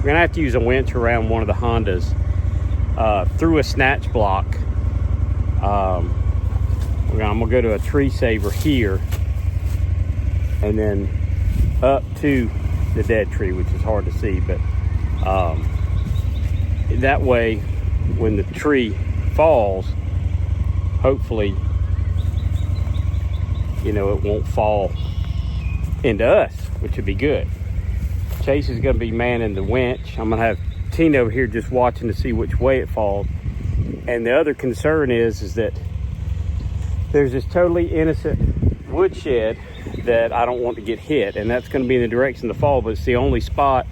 we're gonna have to use a winch around one of the Hondas through a snatch block. I'm gonna go to a tree saver here and then up to the dead tree, which is hard to see, but that way when the tree falls, hopefully, you know, it won't fall into us, which would be good. Chase is going to be manning the winch. I'm going to have Tina over here just watching to see which way it falls. And the other concern is that there's this totally innocent woodshed that I don't want to get hit, and that's going to be in the direction of the fall, but it's the only spot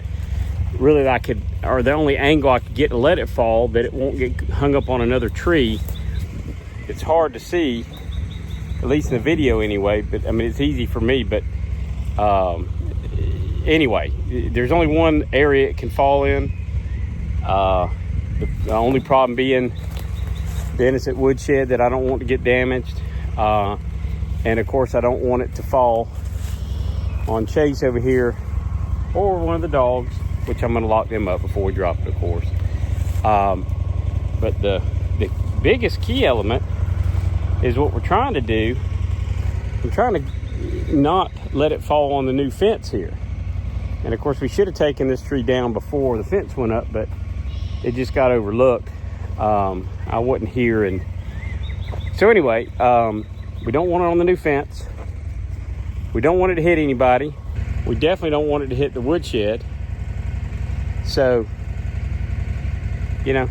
really that I could, or the only angle I could get to let it fall, that it won't get hung up on another tree. It's hard to see, at least in the video anyway, but I mean, it's easy for me, but anyway, there's only one area it can fall in. The only problem being the innocent woodshed that I don't want to get damaged. And of course, I don't want it to fall on Chase over here or one of the dogs, which I'm going to lock them up before we drop it, of course. But the biggest key element is what we're trying to do. I'm trying to not let it fall on the new fence here. And of course, we should have taken this tree down before the fence went up, but it just got overlooked. I wasn't here, and so anyway, we don't want it on the new fence. We don't want it to hit anybody. We definitely don't want it to hit the woodshed. So, you know,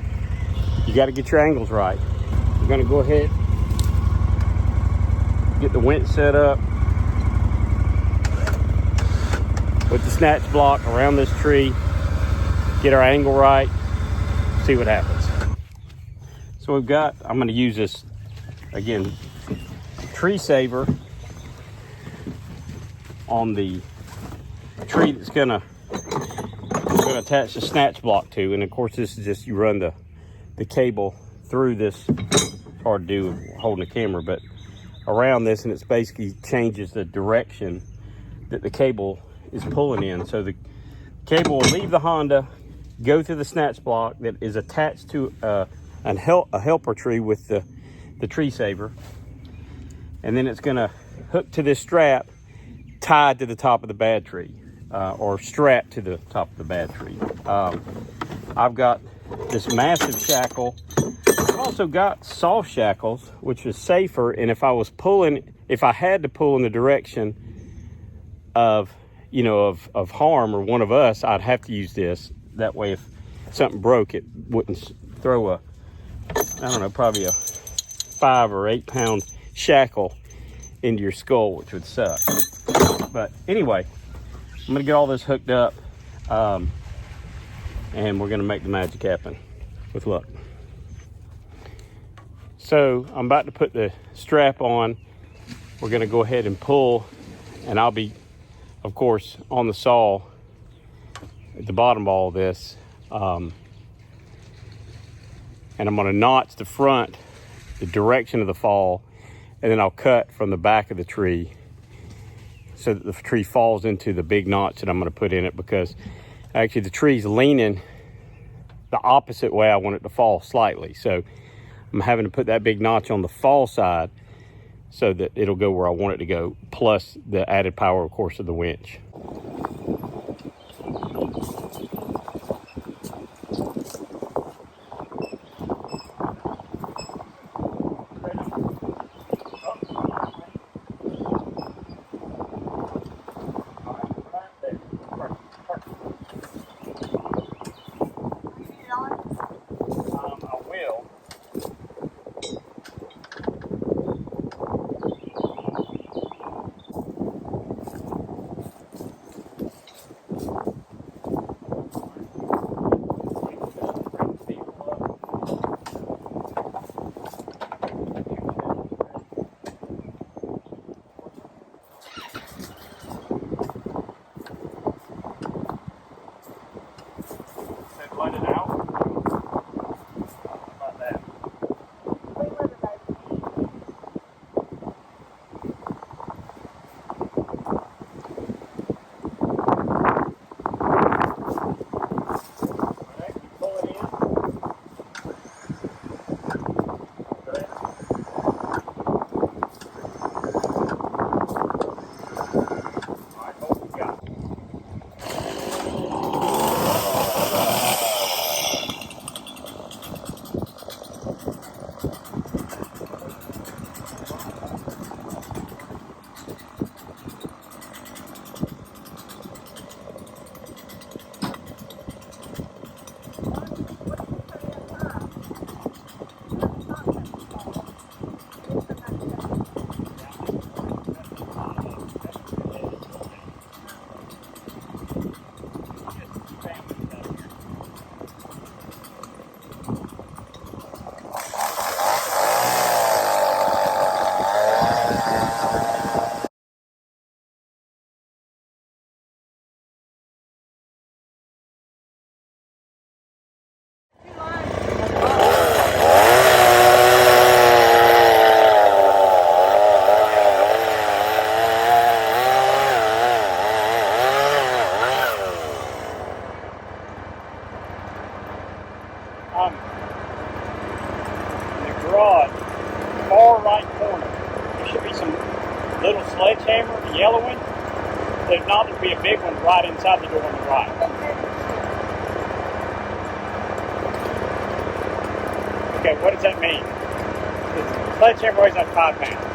you got to get your angles right. We're going to go ahead, get the winch set up, with the snatch block around this tree, get our angle right, see what happens. So we've got, I'm going to use this, again, tree saver on the tree that's going to attach the snatch block to. And of course, this is just, you run the cable through this. It's hard to do holding the camera, but around this, and it's basically changes the direction that the cable is pulling in. So the cable will leave the Honda, go through the snatch block that is attached to a helper tree with the tree saver, and then it's going to hook to this strap tied to the top of the bad tree, or strapped to the top of the bad tree. I've got this massive shackle. I've also got soft shackles, which is safer, and if I had to pull in the direction of, you know, of harm or one of us, I'd have to use this. That way, if something broke, it wouldn't throw I don't know, probably a 5 or 8 pound shackle into your skull, which would suck. But anyway, I'm gonna get all this hooked up, and we're gonna make the magic happen with luck. So I'm about to put the strap on. We're gonna go ahead and pull, and I'll be, of course, on the saw at the bottom of all this. And I'm gonna notch the front, the direction of the fall, and then I'll cut from the back of the tree so that the tree falls into the big notch that I'm gonna put in it, because actually the tree's leaning the opposite way I want it to fall slightly. So I'm having to put that big notch on the fall side so that it'll go where I want it to go, plus the added power, of course, of the winch. in the garage, far right corner, there should be some little sledgehammer, the yellow one. There's not to be a big one right inside the door on the right. Okay, what does that mean? The sledgehammer weighs like 5 pounds.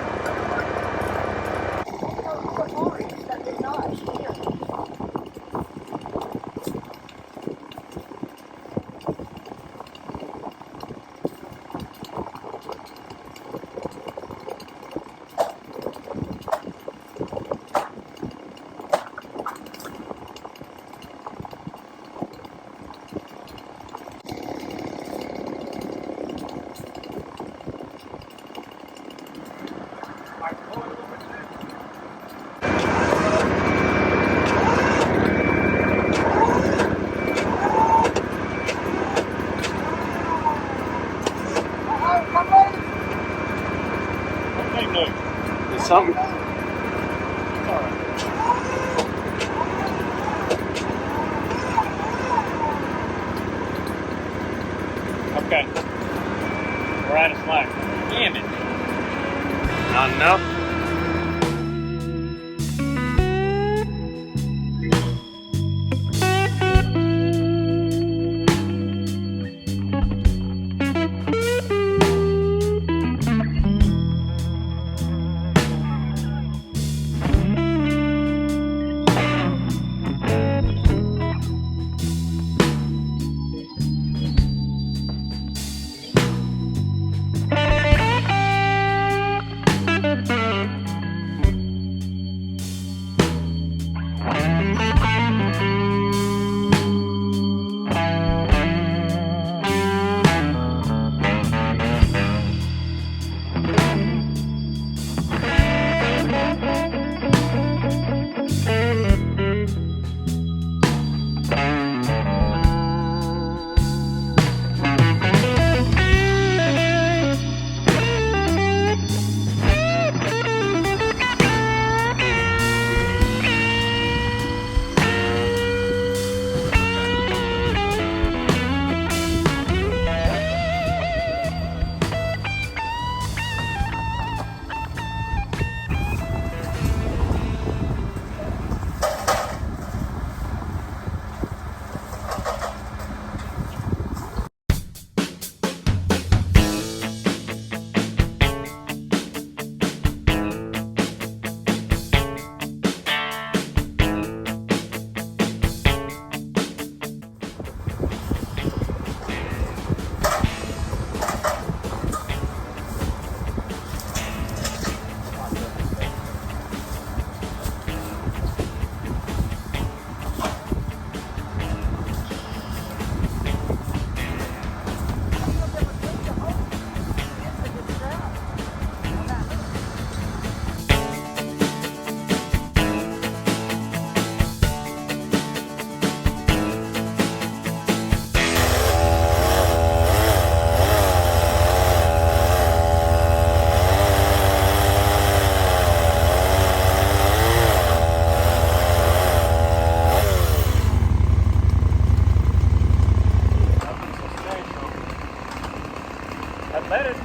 Something. Okay. We're out of slack. Damn it. Not enough?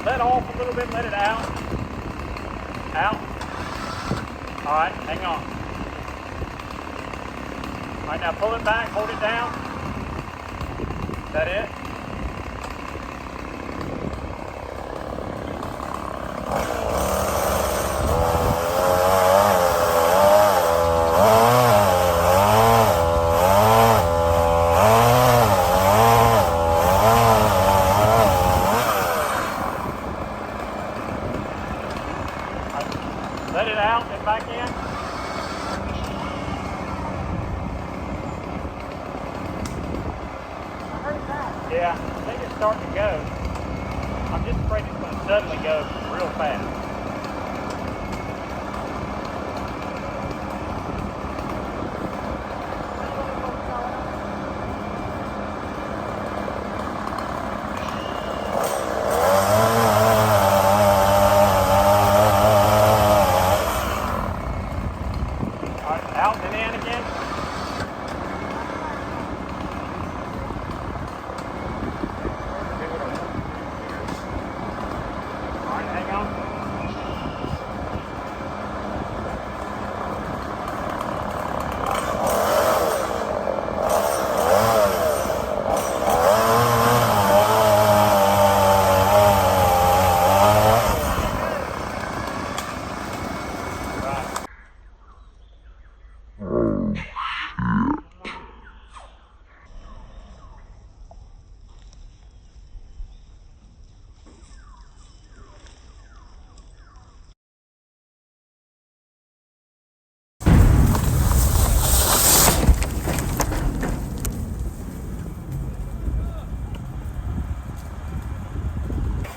Let off a little bit, let it out. Out. All right, hang on. All right, now pull it back, hold it down. Is that it? Let it out and back in. I heard that. Yeah, I think it's starting to go. I'm just afraid it's going to suddenly go real fast. Out and in again.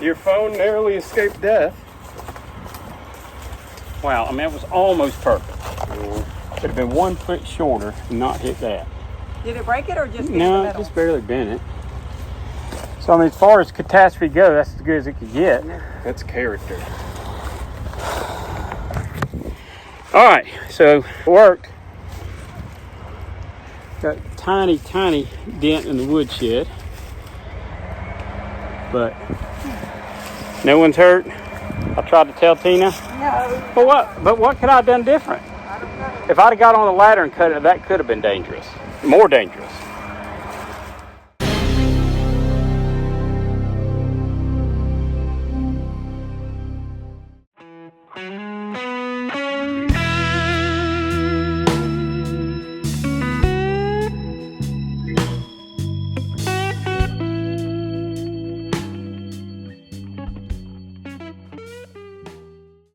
Your phone narrowly escaped death. Wow, I mean, it was almost perfect. Could have been 1 foot shorter and not hit that. Did it break it or just No, it just barely bent it. So, I mean, as far as catastrophe go, that's as good as it could get. That's character. All right, so it worked. Got a tiny, tiny dent in the woodshed. But no one's hurt. I tried to tell Tina. No. But what could I have done different? I don't know. If I'd have got on the ladder and cut it, that could have been dangerous. More dangerous.